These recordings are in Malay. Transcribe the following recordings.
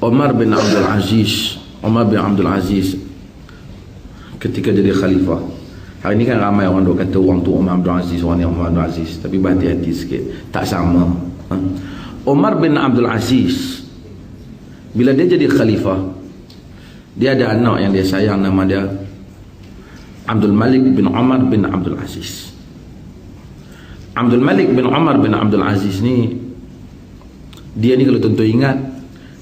Umar bin Abdul Aziz ketika jadi khalifah. Hari ini kan ramai orang duk kata orang tu Umar Abdul Aziz, orang ni Umar Abdul Aziz, tapi berhati-hati sikit, tak sama. Umar bin Abdul Aziz bila dia jadi khalifah, dia ada anak yang dia sayang, nama dia Abdul Malik bin Umar bin Abdul Aziz. Abdul Malik bin Umar bin Abdul Aziz ni, dia ni kalau tuan-tuan ingat,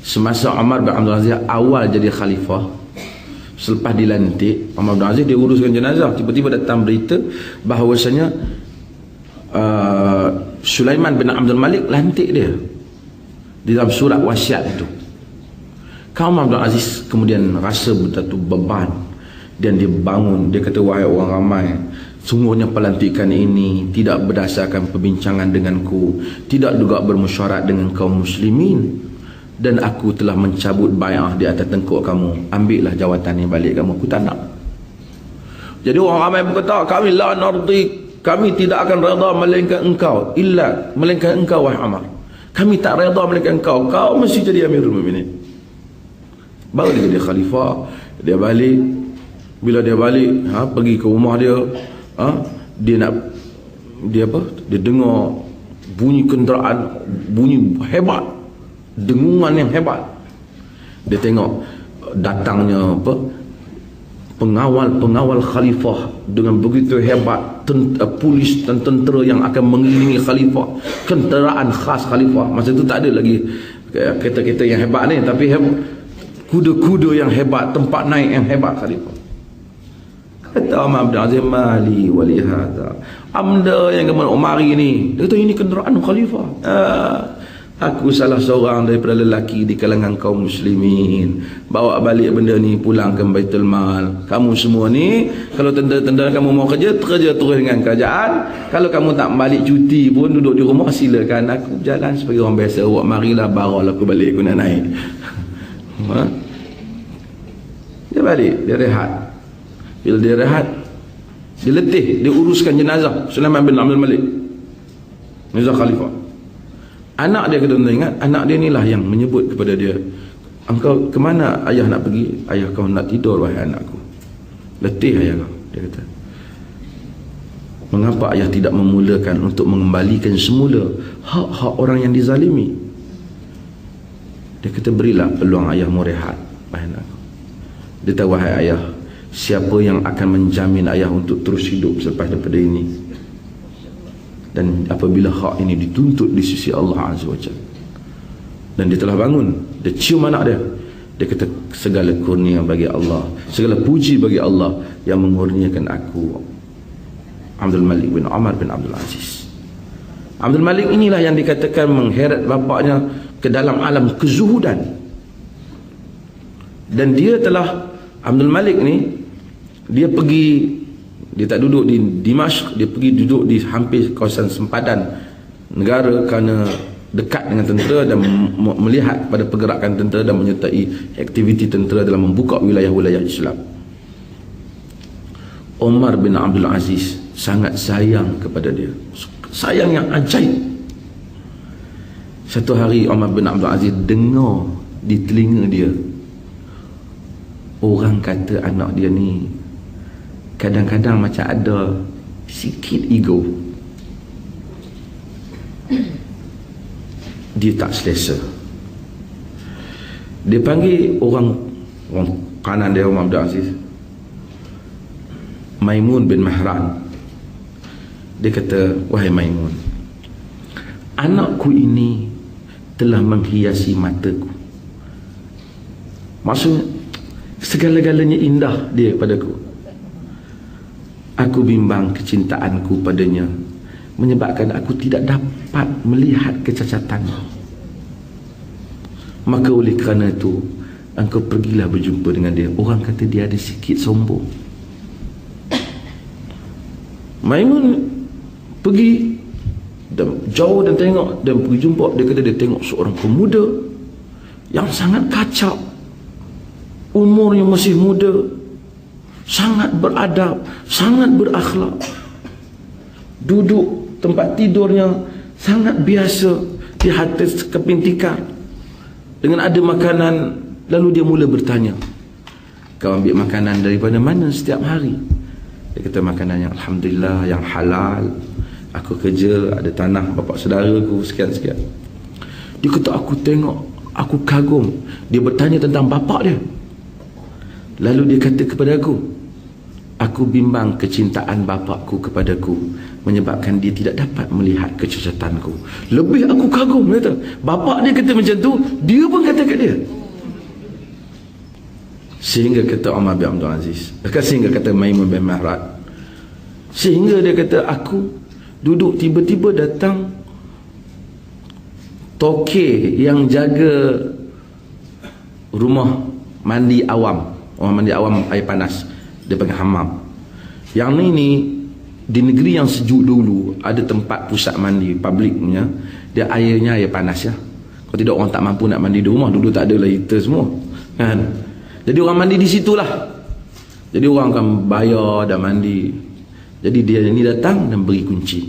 semasa Umar bin Abdul Aziz awal jadi khalifah, selepas dilantik Umar bin Abdul Aziz, dia uruskan jenazah, tiba-tiba datang berita bahawasanya Sulaiman bin Abdul Malik lantik dia di dalam surat wasiat itu. Kaum Umar bin Aziz kemudian rasa betul beban, dan dia bangun, dia kata, wahai orang ramai, sungguhnya pelantikan ini tidak berdasarkan perbincangan denganku, tidak juga bermusyarat dengan kaum muslimin, dan aku telah mencabut bai'ah di atas tengkuk kamu. Ambillah jawatan ni balik kamu, aku tak nak. Jadi orang ramai berkata, kami la nardi, kami tidak akan redha melainkan engkau, melainkan engkau wahai Umar. Kami tak redha melainkan engkau, kau mesti jadi Amirul Mukminin. Baru dia jadi khalifah. Dia balik, bila dia balik, pergi ke rumah dia, dia dengar bunyi kenderaan, bunyi hebat, dengungan yang hebat. Dia tengok datangnya pengawal khalifah dengan begitu hebat, polis dan tentera yang akan mengelilingi khalifah, kenderaan khas khalifah. Masa itu tak ada lagi kereta-kereta yang hebat ni, tapi kuda-kuda yang hebat, tempat naik yang hebat khalifah. Kata Umar bin Aziz, mali wali hadha, amda yang kemudian Umari ni, dia kata ini kenderaan khalifah. Aku salah seorang daripada lelaki di kalangan kaum muslimin, bawa balik benda ni pulang ke Baitul Mal. Kamu semua ni, kalau tentera-tentera kamu mau kerja terus dengan kerajaan. Kalau kamu tak balik cuti pun, duduk di rumah, silakan. Aku berjalan sebagai orang biasa. Awak marilah, baral aku balik, aku nak naik. Dia balik, dia rehat. Bila dia rehat, dia letih, dia uruskan jenazah Sulaiman bin Abdul Malik, jenazah khalifah. Anak dia, kena ingat, anak dia inilah yang menyebut kepada dia, engkau kemana ayah nak pergi? Ayah kau nak tidur wahai anakku, letih ayah kau. Dia kata, mengapa ayah tidak memulakan untuk mengembalikan semula hak-hak orang yang dizalimi? Dia kata, berilah peluang ayahmu rehat wahai anakku. Dia tahu, wahai ayah, siapa yang akan menjamin ayah untuk terus hidup selepas daripada ini? Dan apabila hak ini dituntut di sisi Allah Azza wa Jalla. Dan dia telah bangun, dia cium anak dia, dia kata, segala kurnia bagi Allah, segala puji bagi Allah yang mengurniakan aku, Abdul Malik bin Umar bin Abdul Aziz. Abdul Malik inilah yang dikatakan mengheret bapaknya ke dalam alam kezuhudan. Dan dia telah, Abdul Malik ni, dia pergi, dia tak duduk di Dimashq, dia pergi duduk di hampir kawasan sempadan negara kerana dekat dengan tentera dan melihat pada pergerakan tentera dan menyertai aktiviti tentera dalam membuka wilayah-wilayah Islam. Umar bin Abdul Aziz sangat sayang kepada dia, sayang yang ajaib. Satu hari Umar bin Abdul Aziz dengar di telinga dia, orang kata anak dia ni kadang-kadang macam ada sikit ego. Dia tak selesa. Dia panggil orang kanan dia, Umar Abdul Aziz, Maimun bin Mahran. Dia kata, wahai Maimun, anakku ini telah menghiasi mataku. Maksudnya segala-galanya indah dia padaku. Aku bimbang kecintaanku padanya menyebabkan aku tidak dapat melihat kecacatannya. Maka oleh kerana itu, engkau pergilah berjumpa dengan dia. Orang kata dia ada sikit sombong. Maimun pergi dan jauh dan tengok, dan pergi jumpa. Dia kata dia tengok seorang pemuda yang sangat kacak, umurnya masih muda, sangat beradab, sangat berakhlak, duduk tempat tidurnya sangat biasa di atas keping tikar. Dengan ada makanan, lalu dia mula bertanya, kau ambil makanan daripada mana setiap hari? Dia kata, makanan yang alhamdulillah, yang halal. Aku kerja, ada tanah bapak saudaraku, sekian-sekian. Dia kata, aku tengok, aku kagum. Dia bertanya tentang bapak dia. Lalu dia kata kepada aku bimbang kecintaan bapakku kepadaku menyebabkan dia tidak dapat melihat kecacatanku. Lebih aku kagum, kata. Bapak dia kata macam tu, dia pun kata kat dia. Sehingga kata Umar bin Abdul Aziz, sehingga kata Maimun bin Mahrad, sehingga dia kata, aku duduk, tiba-tiba datang toke yang jaga rumah mandi awam. Orang mandi awam air panas, dia panggil hammam. Yang ni di negeri yang sejuk dulu, ada tempat pusat mandi public punya, dia airnya air panas ya. Kalau tidak orang tak mampu nak mandi di rumah, dulu tak ada lah heater semua kan. Jadi orang mandi di situlah. Jadi orang akan bayar dan mandi. Jadi dia ni datang dan beri kunci.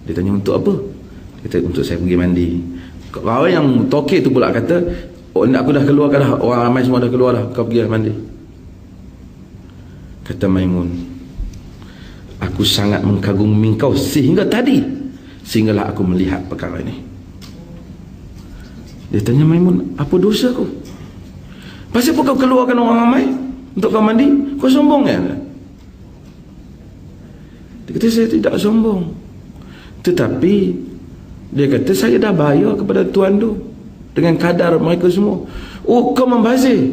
Dia tanya, untuk apa? Dia kata, untuk saya pergi mandi. Orang yang toke tu pula kata, oh, aku dah keluar dah, orang ramai semua dah keluar dah, kau pergi mandi. Kata Maimun, aku sangat mengagumi kau sehingga tadi, sehinggalah aku melihat perkara ini. Dia tanya Maimun, apa dosa aku? Pasal apa kau keluarkan orang ramai untuk kau mandi? Kau sombong kan? Dia kata, saya tidak sombong, tetapi dia kata, saya dah bayar kepada tuan tu dengan kadar mereka semua. Oh, kau membazir,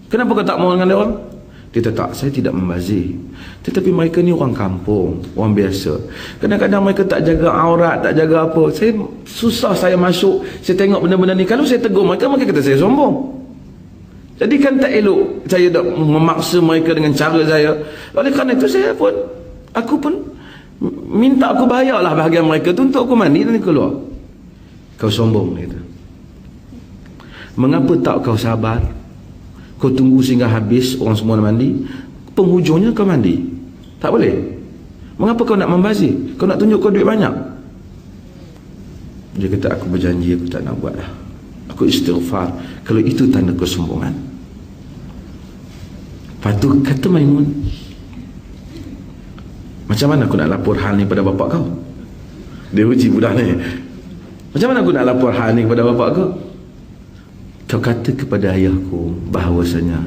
kenapa kau tak mau dengan dia orang? Dia kata, tak, saya tidak membazir, tetapi mereka ni orang kampung, orang biasa. Kadang-kadang mereka tak jaga aurat, tak jaga apa. Saya susah, saya masuk, saya tengok benda-benda ni. Kalau saya tegur mereka, mereka kata saya sombong. Jadi kan tak elok saya dah memaksa mereka dengan cara saya. Oleh kerana itu aku pun minta, aku bayarlah bahagian mereka tu untuk aku mandi dan keluar. Kau sombong, dia kata. Mengapa tak kau sabar? Kau tunggu sehingga habis orang semua mandi, penghujungnya kau mandi. Tak boleh. Mengapa kau nak membazir? Kau nak tunjuk kau duit banyak? Dia kata, aku berjanji aku tak nak buat dah. Aku istighfar kalau itu tanda kesombongan. Lepas tu kata Maimun, macam mana aku nak lapor hal ni pada bapak kau? Dia uji budak ni. Macam mana aku nak lapor hal ni kepada bapak kau? Kau kata kepada ayahku bahawasanya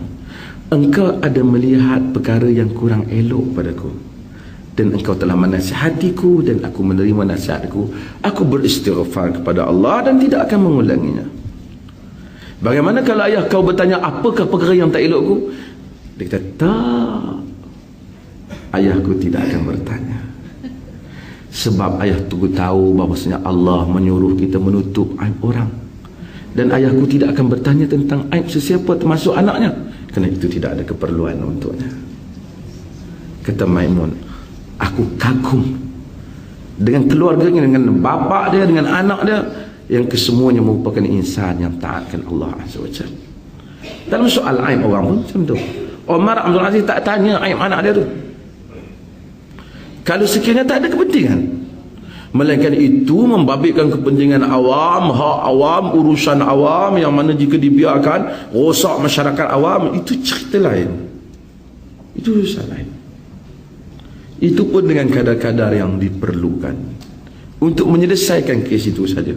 engkau ada melihat perkara yang kurang elok padaku, dan engkau telah menasihatiku dan aku menerima nasihatku. Aku beristighfar kepada Allah dan tidak akan mengulanginya. Bagaimana kalau ayah kau bertanya, apakah perkara yang tak elokku? Dia kata, tak, ayahku tidak akan bertanya. Sebab ayah tu tahu bahawasanya Allah menyuruh kita menutup aib orang, dan ayahku tidak akan bertanya tentang aib sesiapa termasuk anaknya, kerana itu tidak ada keperluan untuknya. Kata Maimun, aku kagum dengan keluarganya, dengan bapa dia, dengan anak dia, yang kesemuanya merupakan insan yang taatkan Allah Azza wa Jalla. Dalam soal aib orang pun macam tu. Umar Abdul Aziz tak tanya aib anak dia tu, kalau sekiranya tak ada kepentingan, melainkan itu membabitkan kepentingan awam, hak awam, urusan awam, yang mana jika dibiarkan rosak masyarakat awam, itu cerita lain, itu urusan lain. Itu pun dengan kadar-kadar yang diperlukan untuk menyelesaikan kes itu saja.